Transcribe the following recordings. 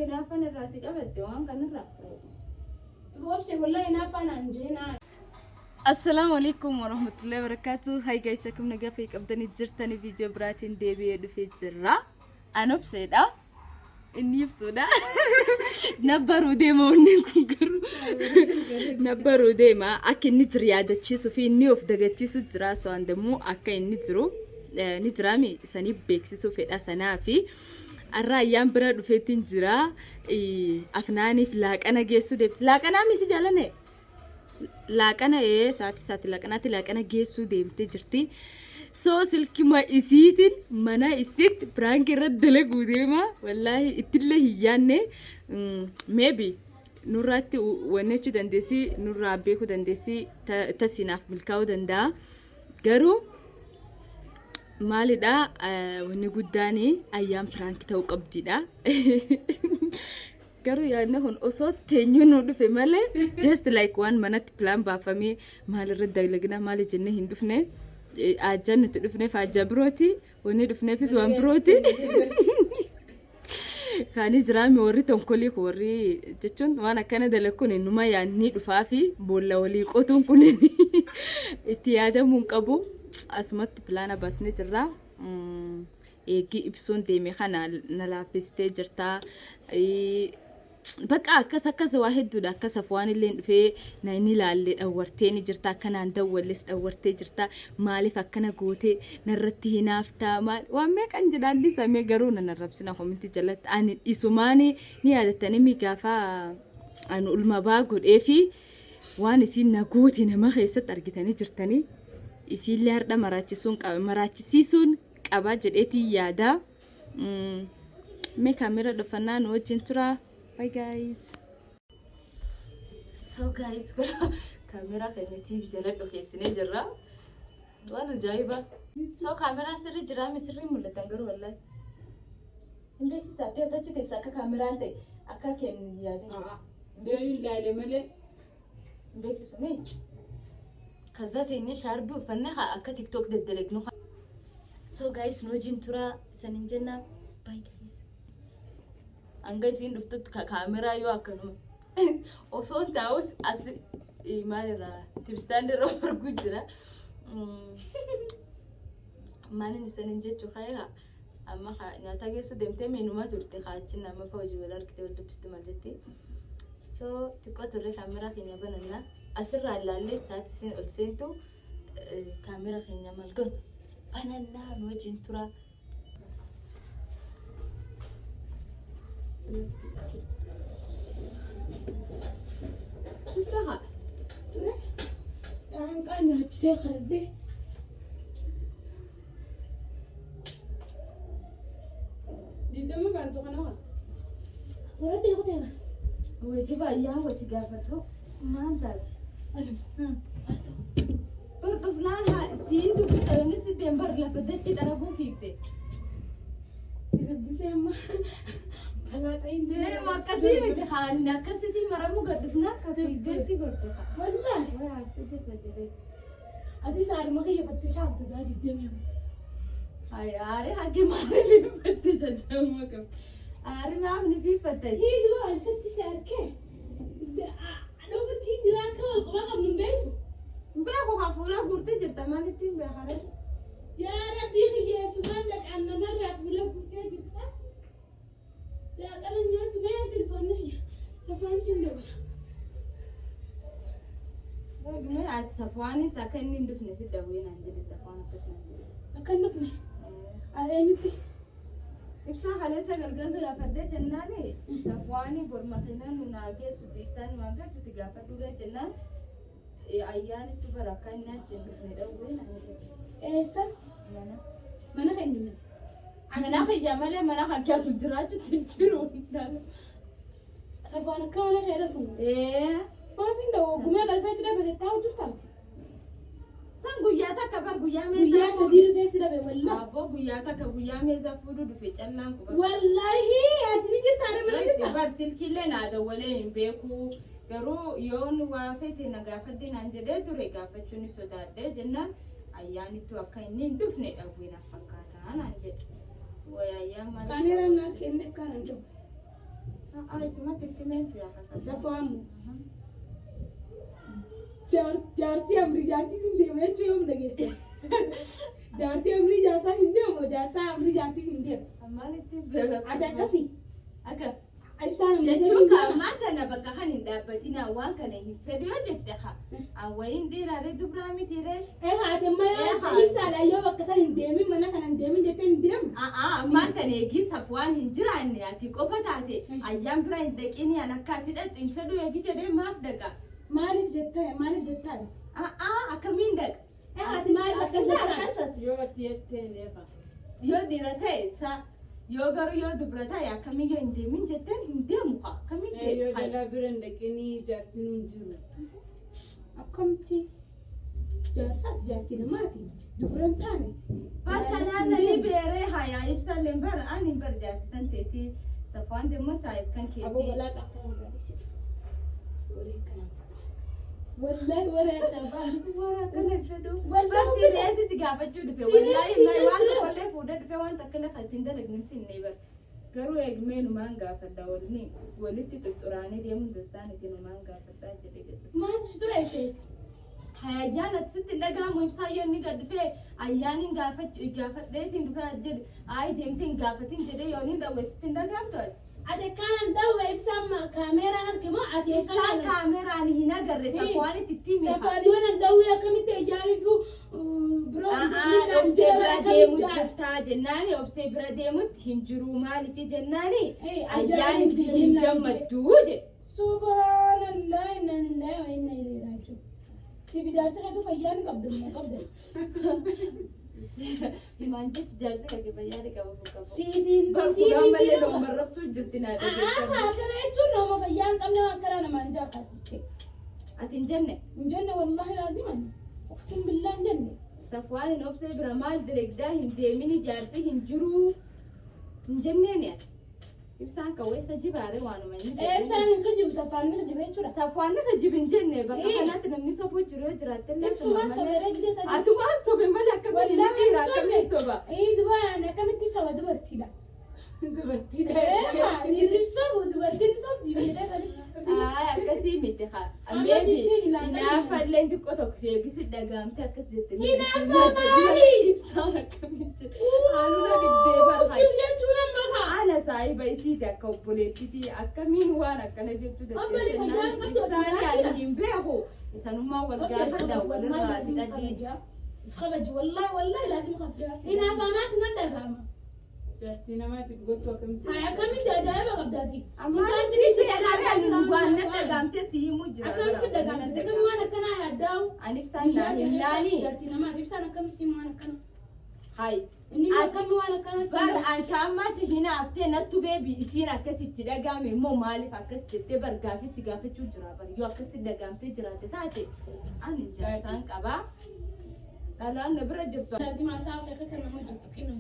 أنا نافن الراسي قبل دوام كان الرا بوبسي والله نافن أنجينا. السلام عليكم ورحمة الله وبركاته. هاي جايز كم نجافيك أبدأ جرتني فيديو براتين ديبي دفيت سرّا أنا بسيدا إني بسودا نبرو ديما ونكون كرو نبرو ديما أكن نجري هذا الشيء سوفي نيوف دقتي سجرا سو عندمو أكن نجرو نجرامي سني بيكسي سوفي أسنا في الرأيان برا دفيتين جرا أفناني فلاك أنا جيسو ديب لاك أنا ميسي جالني laaqana saati laaqanaati laaqana geessuu deemtee jirti. Soo silkima isiitiin mana isitti piraanki irra dalaguu deema. Wallaahi ittillee hin yaanne maybe nurraatti wannechuu dandeessi nurraa beekuu dandeessi tasinaaf milkaa'uu danda'a. Garuu maalidha wanni guddaani ayyaan piraanki ta'uu qabdidha. Garu yaadne kun osoo teenyuu nu dhufe malee just like one manatti plan baafamee maalirra dalagna maali jennee hin dhufne ajjan nuti dhufneef ajja birooti wanni dhufneefis waan birooti. Kaanii jiraami warri tonkolii warri jechuun waan akkana dalagkuun innuma yaadnii dhufaa fi boolla walii qotuun kun itti yaadamuun qabu asumatti pilaana baasnee jirra. Eegi ibsuun deeme kana na laaffistee jirta. Bakka akkas waa hedduudha akkas afaan illee dhufee na inni ilaalle dhawwartee ni jirta akkanaan dawwalles dhawwartee jirta maaliif akkana gootee narratti hinaaftaa maal waan meeqan jedhaan dhiisamee garuu na narrabsina kominti jalatti ani isumaani ni yaadattanii migaafa ani ulma baa godhee fi waan isiin na goote nama keessatti argitanii jirtanii isiillee har'a maraachisiisuun qaba jedheetii yaada. Mee kaamera dhufannaa nu wajjin tura. Bye guys. So guys, kamera kanya TV jala dhokesine jirra. Waan ajaa'iba. So kamera sirri jira misirri mul'atan garuu wallahi. Indeksi taatee achi keessa akka kameraan ta'e akka kenni yaadee. Deebii ilaalee malee. Indeksi suni. Kaza teenye shaarbii uffannee akka TikTok deddelegnu. So guys, nu wajjin tura isanin jenna. Bye guys. Anga siin dhuftut kaameraa yoo akkanuma osoo taa'us as maalirraa tibstaandirra marguu jira. Maalin isanin jechuu kaayaa amma nyaata geessu deemtee meenuma turte kaachin amma hojii wal argite wal dubbisti maal jettee. So xiqqoo turre kaameraa keenya bananna asirraa ilaallee isaati siin ol seentu kaameraa keenya maal goon banannaa nu wajjin tura. Turaha. Turah. Tangan kan hajjee kharbe. Didama bantu kana wa. Warade ko tema. Wajiba ayaa wati gaafatu maantaati. Bardufnaan siin dubbisanii si deembar lafa dachee dharabuu fiigde. Si dubbisee amma. Makasih mesti khani nak kasih si maramu gadufna kata gaji gorte kha. Wallahi. Wah, itu jadi. Adi saar magaya patti shaabta zaadi deme. Ay, are hage mane li patti sajama kam. Are na apni fi patti. Hii dua alsatti sarke. Aduh ti diran ka qaba kam numbeetu. Be ko ka fula gurte jirta mane tin be khare. Ya rabbi khiya subhanak anna marra fula gurte jirta. لا أنا نيوت ما تلفون نحيا سفان تندبر. ما عاد سفاني سكني ندفن سيدا وين عندي سفان بس نجي. أكن نفني. على نتي. إبسا خليت سكرجال لا فدة جناني سفاني برمتنا نناجي سديفتان ناجي سديجافة دورة جنان. أيان تبركنا جندفن ده وين عندي. إيه سا. mana kayak gini. Mana kayak jamalnya mana kayak kiasul derajat tinjirun dan. Safwan kan mana kayak ada pun. Mana pindah? Gumnya kalau saya sudah begitu tahu terus tahu. Sang guyata kabar guyame. Guyya sedih saya sudah bewalla. Abo guyata ka guyame za fudu du fechannan ku. Wallahi adini kita ada mana? Bar silkille na da wale imbeku. Garu yon wa fete na gafadde nan jede to re gafachuni so dadde jenna ayani to akainin dufne dawina fakata nan jede. Waya yamma. Kamera na kenne kan ndo. اسمها تلتميس يا خسارة. سفام جارتي أمري جارتي هندي ما يجي يوم نجسه جارتي أمري جالسة هندي وما جالسة أمري جارتي هندي أمالك ada kasi أكا أبسان jechuun ما أنا بقى خلين دابتنا وان كان يفيديو جتها أوين دي راري دبرامي تيري هات ما أبسان أيوة بقى سالين ديمي منا كان ديمي جتين ديم ما أنت نيجي صفوان هنجراني أتي كوفة تاتي أيام براين دكيني أنا كاتيدا تنفيديو يجي جدي ما أفدقا مالك جتة أكمين دك هات مالك أكسات Yoo tiyetteen eefa. yoo dhiira ta'e isaa yoo garuu yoo dubara ta'e akkamiyyuu hin deemin jetteen hin deemu kaa akkamiin Yoo deemu jalaa bira hin dhaqinii jaartiin hin jiru. أكمتي جالسات جارتي نماتي دبرن تاني Bartanaan nani beeree hayaa ibsalleen bara ani bar jaartan teetii safaan deemmoo saayib kan أبو keetii بلاك أكتر باريس والله ولا سبب waan akkana fedhu Wallahi bar siiriyaasitti gaafachuu dhufe wallaahi waan tokkollee fuudhee dhufe waan takkala kan ittiin dalagnin finne bar garuu eegmeenumaan gaafadha walitti xuxxuraanii deemuun dassaanitiin umaan gaafadhaa jedhe gadhu ما تشتري شيء Hayyaan asitti dhagaamu ibsaa yoo inni gad dhufee ayyaaniin gaafadheetiin dhufee jedhe ayi deemteen gaafatiin jedhee yoo inni daawwesitti hin dhagaamtu أتى كان ندوي إبسام كاميرا نركمه أتى ibsaan kaameraan hin agarre safwaanitti ittiin سفاريون ندوي كم تجاريتو برو obsee bira deemu jirtaa jennaani obsee bira deemutti hin jiru maaliif jennaani ayyaanitti hin gammadduu jedhe سبحان الله إنا لله وإنا إليه راجعون في بجارسة كده فيان قبضنا himaan jechu jaarsa kake fayyaade qaba fuqabu سيفين barkuudhaan malee looma rabsuu jirti naa dhageeffatu هذا يجون لو ما فيان قبلنا كلنا ما نجا كاسيستي ati hin jenne جنة والله لازم أقسم بالله جنة safwaan hin obsee bira maal diregdaa hin deemini jaarsi hin jiru hin jenneeni ati ibsaan kawwee tajibaare waanuma inni إبسام يخرج بسفان يخرج بيتشورا safwaan naka jibin jenne bakka kanaatti namni sobuu jiru yoo jiraatte illee إبسام سويرة جديد سادس atumaa sobe malee akkamiin inni dhiiraa akkamiin soba إيه دبا أنا كم تسوى دبرتي لا dubartii إيه يرسموا دبرتي نسوي دي بيدا akkasii miti haa Amma sistee ilaalaa inaafallee xiqqoo tokko sheegisi dhagaamte akkas jette ibsaan akkamiin jedhe haaluna dhibdee barhaa jechuudha makaa ana saahiba isiiti akka obboleettiiti akkamiin waan akkana jechuu Abbali fayyaan qabdu ibsaanii ani hin beeku isanummaa wal gaafadhaa walirraa si qadhiija خرج والله لازم خبرها هنا فمات من دقامة Jaartii namaatiif gochuu akkamitti? هاي كم انت عجائب قبضاتي amma inni dhagaadhaan waan na dhagaamte si himuu jira كم سد قامت كم وانا كنا يا داو ani ibsaan naa himnaanii جرتي نما تبسانا كم سيم وانا كنا hay إني كم وانا كنا bar سيم an kaammaati hinaaftee nattu beebi isiin akkasitti dhagaame immoo maaliif akkas jettee bar gaafisi gaafachuu jira bar yoo akkasitti dhagaamtee jiraate taate ani jaarsaan qabaa dhalaan na bira jirtu لازم أسافر خسر ما مدة كنا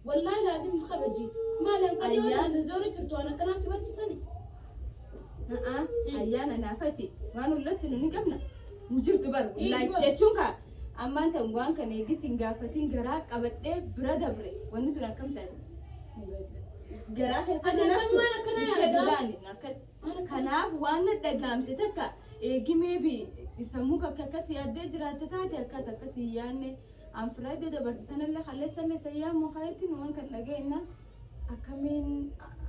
والله لازم خبجي ما لهم قد يوم زوري جرتو أنا كنا سبر سنة ayyaana naafati waan ullasinu ni qabna hin jirtu bar laayif jechuun kaa ammaan ta'u waan kana eegis hin gaafatiin garaa qabadhee bira dabre wanni tun akkam ta'e garaa keessa Ati naftu akkam waan akkana yaaddaa? feduraan akkas kanaaf waan na dhagaamte takka eegimee bi sammuu akka akkas yaaddee jiraatte taate akkas akkas hin yaadne an firaadde dabarte tanallee kalleessallee sayyaa mukaayettiin waan kan dhageenna akkamiin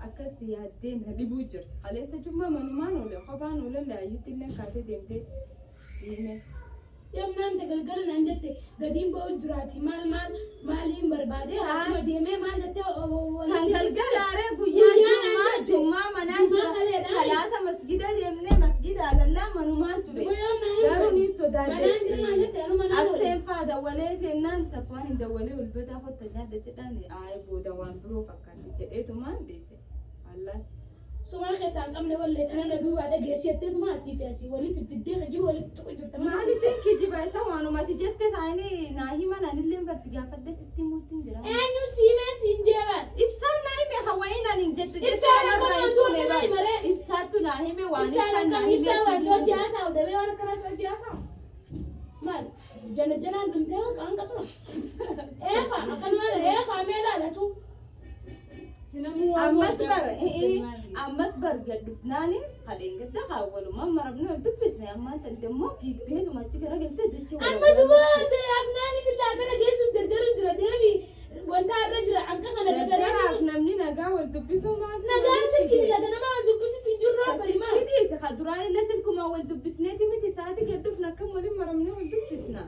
akkas yaaddee na dhibuu jirti kaleessa jummaa manumaan oole kophaan oole laayyutti illee kaatee deemtee siine يوم نام تقلقل نجت قديم بوجراتي مالين بربادي هاتما ديمي ما جت sangalgalaaree guyyaa jummaa manaan jira salaata masgida deemnee masgida agallaa manumaan ture garuu ni sodaadde abseen faa dawwalee fennaan safwaan hin dawwalee ulbataa hotta nyaadda jedhaan aayee booda waan biroo fakkaatti jedheetumaan deesse wallahi سوما خيسان قمنا ولا تانا دوبا دا جيسيتي ما سي ولي في الدي خجي ولي تقدر تمام maaliif kijiba isa waanumati jette taane naa himan anillee barsi gaafadde sitti muutin jira انو سيما سينجيبان ibsaan naa hime hawaayinan hin jette Ibsaan akka wantoota maali maree? ibsaattu naa hime waan إبسان naa كم إبسان hime وجوتي أسا ودبي وأنا كنا سوتي أسا مال جنا دمتها كان كسر إيه فا أكن مال إيه فا ميلا لا تو ammas bar gaddufnaani kadeen gadda kaawwalu mamma rabni wal dubbisne amma tan demmoo fiigdeetu machi gara galtee jechi amma dubaate afnaani fillaa kana geessuun dardaru jira deebi wanta irra jira anka kana darjaraaf namni nagaa wal dubbisuu maaf nagaan silkini laga nama wal dubbisitu jirra barima kidhiisa ka duraan illee silkuma wal dubbisneeti miti saati gaddufna akkam waliin maramne wal dubbisna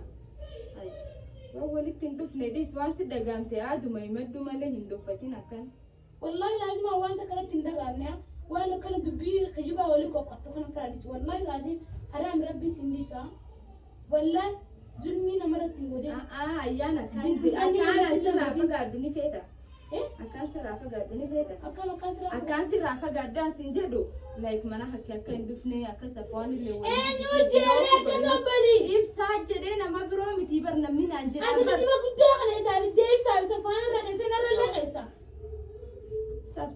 waan walitti hin dhufne dhiis waan si dhagaamte aaduma himaddu malee hin dubbatin akkan wallahi laazima wanta kanatti hin dagaamne waan kana dubbii kijiba wali qoqqattu kana firaadis wallahi laazim haram rabbi sindisa wallahi zulmi namarratti hin godhe ayyaana akkaan sirraa fagaaddu ni feeta akkaan sirraa fagaaddu ni feeta akkaan sirraa fagaaddu asin jedhu like mana hakkee akka hin dhufne akka safwaan illee eenyu jeelee akka sabbali ibsaa jedhee nama biroo miti bar namni naan jedha ati kijiba guddaa kana isaaf iddee ibsaaf safwaan irra keessa narra leqeessa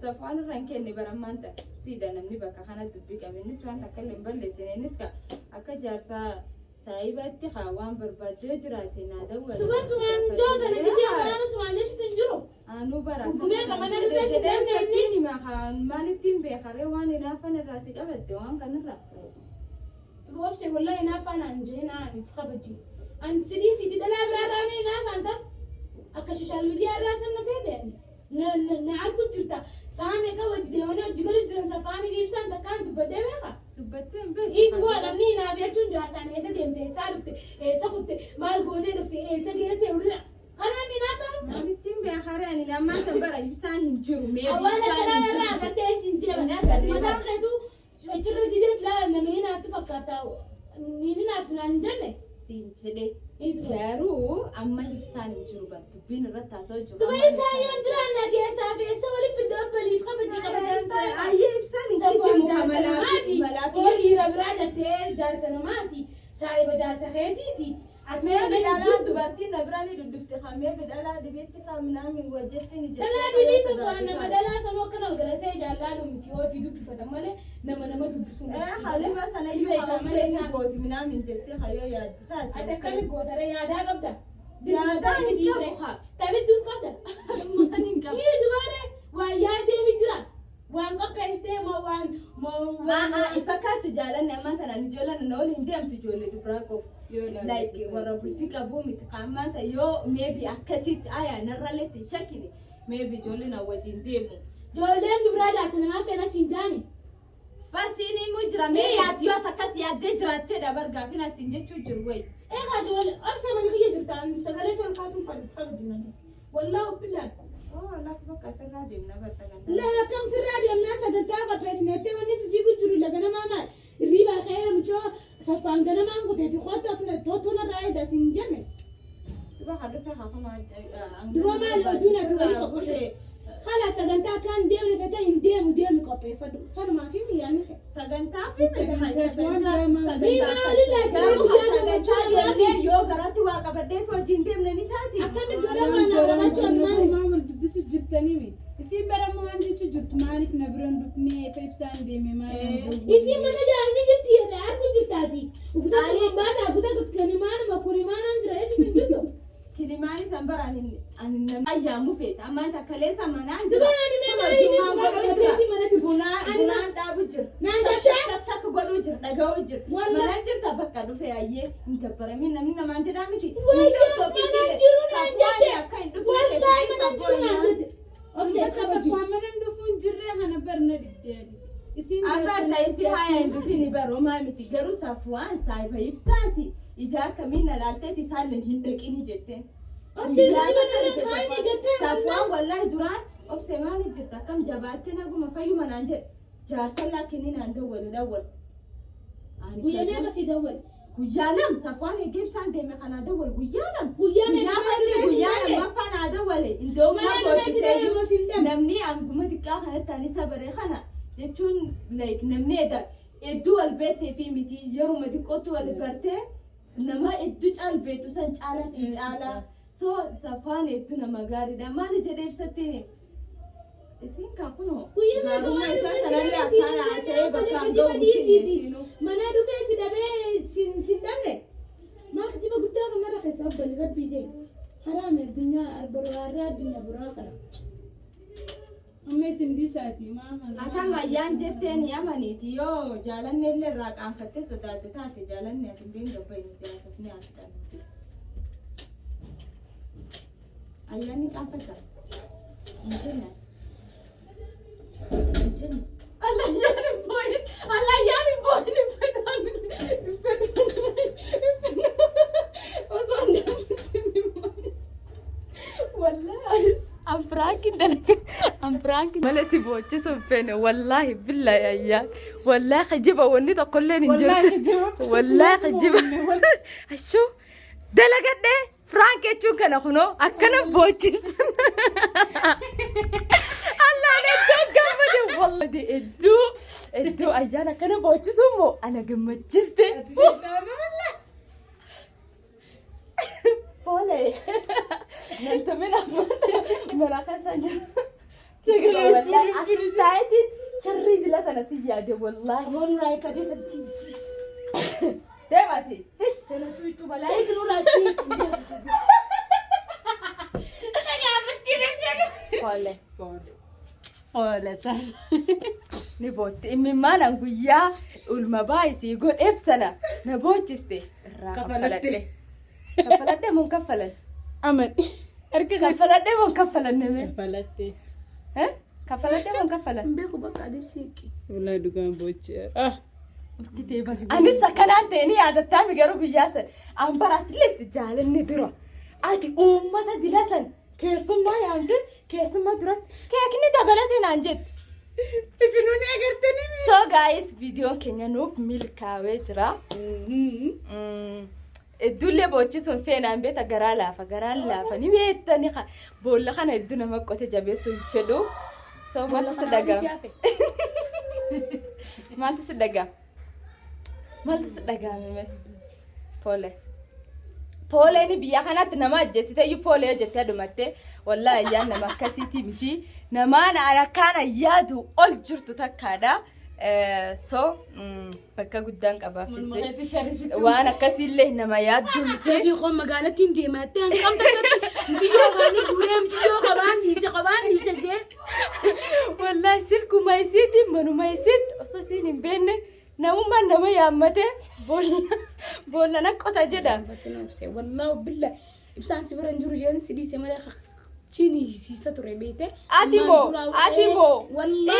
safwaan irra hin kenne barammaan ta'a siida namni bakka kana dubbii qabinnis waan takka illee hin balleessineenis ka akka jaarsaa saayibatti waan barbaadee jiraate naa dawwala duba sumaan joota ni jeelaan sumaan jechuutu hin jiru anu bara kumee qabana dhufee deemsanii maalittiin beekaree waan hinaafan irraa si qabatte waan kanirraa Wabse wallahi na fana nje na kabaji an sidi sidi dala brada ne na fanta akka social media ra san na sai da na arku jirta same ka waji de wani jigalu jiran safani bi san ta kan dubade be ka dubbatte be itu wala ni na biya tun ja san ese demte sa dufte ese kutte mal gode dufte ese gese wala kana ni na fa maalittiin beekaree ani amma tan bara ibsaan hin jiru mee awala ibsaan hin kana jiru ka te sin jela madan ketu achirra gijes la na me na aftu fakata ni na aftu nan janne siin jedhe garuu amma ibsaan hin jiru bar dubbiin irratti haasa'u jiru duba ibsaan yoo jiraan na keessa feessa wali fidda baliif kabaji ayyee ibsaan hin jiru malaafi dhiira biraa jettee jaarsa namaati saahiba jaarsa keetiiti mee bidalaa dubartiin na biraan duddufte kamee bidalaa dibeetti kaaminaamin wajjetti ni jedhe dhalaa dibii safaan nama dhalaa sanoo akkana garatee jaallaa miti yoo fi dubbifatan malee nama dubbisuun haliba sana iyyuu haamseeni gooti minaamin jettee hayyoo yaaddataa ati akkami gootare yaadaa qabda yaadaa hin qabu tabidduuf qabda maan hin qabu ii dubaare waan yaadeemi jira waan qopheessitee moo waan ifakkaattu jaalanne ammaan tanaan ijoolleen na waliin deemtu ijoollee dubiraa qofu like warra bultii qabuu miti ammaan tan yoo maybe akkasitti ayaa narraletti shakkini maybe ijoolleen na wajjin deemu ijoolleen dubiraa jaarsa namaa feena siin jaani barsiin immoo jira mee yaati yoo takkas yaaddee jiraattee dabar gaafina siin jechuu jiru wayi eegaa ijoollee obsa mani kiyya jirtaan sagalee shan kaasuun kabajinadis wallaa ubbilaa lafa bakka sirraa deemna barsagantaa la kam sirraa deemnaa sagantaa qopheessinettee wanni fiiguu jiru laga namaa maal riibaa ka'ee mucoo saffaan ganamaan kuteeti qottoo tottona raayida siin jenne duba halufe hafuma duba maal oduun ati walii qoqqoshee hala sagantaa kan deemne fete hin deemu qopheeffadhu sanumaa fi miiraanni kee sagantaa fi sagantaa yoo garatti waa qabaddeef hojiin deemne ni taati akkami garamaan argamachuu ammaan wal dubbisu jirtanii isin baramoo waan jechuu jirtu maaliif na biroon dubnee fa ibsaan deeme maaliif isin mana jaamni jirti jedhe argu jirtaati ugutata baasaa guta kilimaanuma kurimaanaan jira jechuun jirtu kilimaani sambaraan ayyaamu feeta ammaan takkaleessa manaan dubaani bunaan dhaabu jira shakka godhuu jira dhaga'uu jira manaan jirta bakka dhufe ayyee hin dabbaramin namni namaan jedhaa miti akka hin manan dhufuun jirree kana barna diddeeni abarta isi haya hin dhufini baroomaa miti garuu safwaan saayiba ibsaati ija akkamiin alaalteeti isaalleen hin dhaqini jetteen safwaan wallahi duraan obse maali jirta akkam jabaatte naguma fayyu manaan jedhe jaarsan laakkinni naan dawwal guyyaa meeqasii dawwal guyyaa lam safwaan eegee ibsaan deeme kanaa dawwal guyyaa lam guyyaa lammaffaa naa dawwale indoommaa gochiteeyyuu namni anguma xiqqaa kanatti ani sabaree kana jechuun like namni hedduu wal beektee fi miti yeruma xiqqootti wal bartee nama hedduu caalbeetu san caala si caala so safwaan hedduu nama gaariidha maali jedhee ibsattiin isin kaakunoo gaarummaa isaa sanallee akkaan haasa'ee bakka hanga'u mushinneesiinu mana dhufee si dhabee sin dhabne maal kijiba guddaa kanarra keessa obbali rabbii jee haraame addunyaa arbarraa addunyaa biraa kana أمي سندي ساتي ما Atam ayyaan jetteen yamaniiti yoo jaalanne illee irraa qaanfattee sodaate taate jaalanne ati biin gabbayni jaasofni haasxan. Ayyaanni qaanfata. Hinjenna. Hinjenna. Allayyaan booyin. Allayyaan booyin fedhan. Osoo ndamti wallahi. I'm pranking ملا سيبوتشي سوفين والله بالله يا عيال والله خجيبه وني تقول لي والله خجيبه شو دلقت ده فرانك شو كان خنو اكنا بوتشي الله ندو جمد والله دي ادو ايانا كان بوتشي سمو انا جمدت Boleh. Nanti mana kesan. والله أستعدي شري لا تنسي يا دي والله والله كده تجي دمتي إيش أنا تويتو بلا يسلو راتي ولا سهل نبوت إمي ما نقوليا والمبايس يقول إبسنا نبوتشتي كفلت من كفلت أمن كفلت من كفلت نمي كفلتي ها كفلت من كفلت بيخو بقى دي شيكي والله دوكان بوتشي أنا سكنان تاني هذا التامي قالوا بياسن أم برات ليش تجعلني درا أدي أمة دلاسن كيسم ما يعمل كيسم ما درت كأني تقولت نانجت بسنوني أقرتني so guys فيديو كنا نوب ملكا وجرا الدولة بوتشيسون فين عم بيتا جرالا فجرالا فنبيت نخا بقول خنا الدنيا ما كنت جابيسو فدو so ما تصدقا ما تصدقا ممي بوله ني بيا كانت نما جسيتا يو بوله جتا دمته والله يا نما كاسيتي متي نما انا كان يادو اول جرتو تكادا so بكا قدام قبا فيسي وانا كاسي له نما يادو متي في خو مقالتين دي ما تان كم تكتي انتي يوغاني قريم تيو قبان نيسا جي والله سلكو ما يسيتي منو ما يسيت أصوصيني بيني نما يا أمتي بولا نكوتا جدا والله بالله بسان سبران جورو جان سيدي سمالا تيني سيسا توري بيته أتيمو والله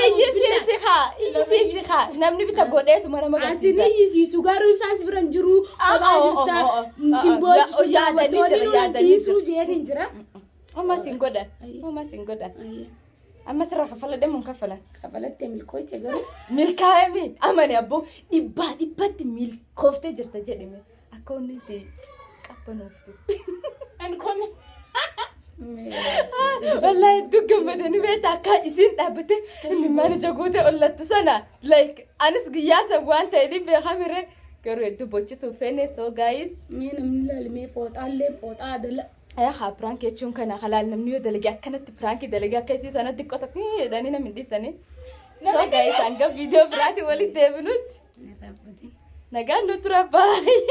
يسي خا نمني بيتا قوديت ومانا مغا سيسا عزيني يسي سوغارو بسان سبران جورو قبا سيمبوج يسو جيتين جرا وما سنقودا أما سرا خفلا دم مكفلا خفلت ملكوي تجرو ملكايمي أماني أبو إبات ميل كوفتة جرتا جدمي أكون نتي كابنوفتو أنكون والله الدقة مدني بيتا كايسين تابته إني ما نجاقوته ولا تسنا like أنس قياسة وانت يدين بخامرة كرو يدو بوچي سوفيني so guys مين من لا لمي فوت على فوت عادل يا خا برانك يچون كنا خلال نمنيو دلقا كانت برانك دلقا كيسي سنة دقوتك دانينا من دي سنة so guys أنقى فيديو براتي ولي ديبنوت نقال نترى باي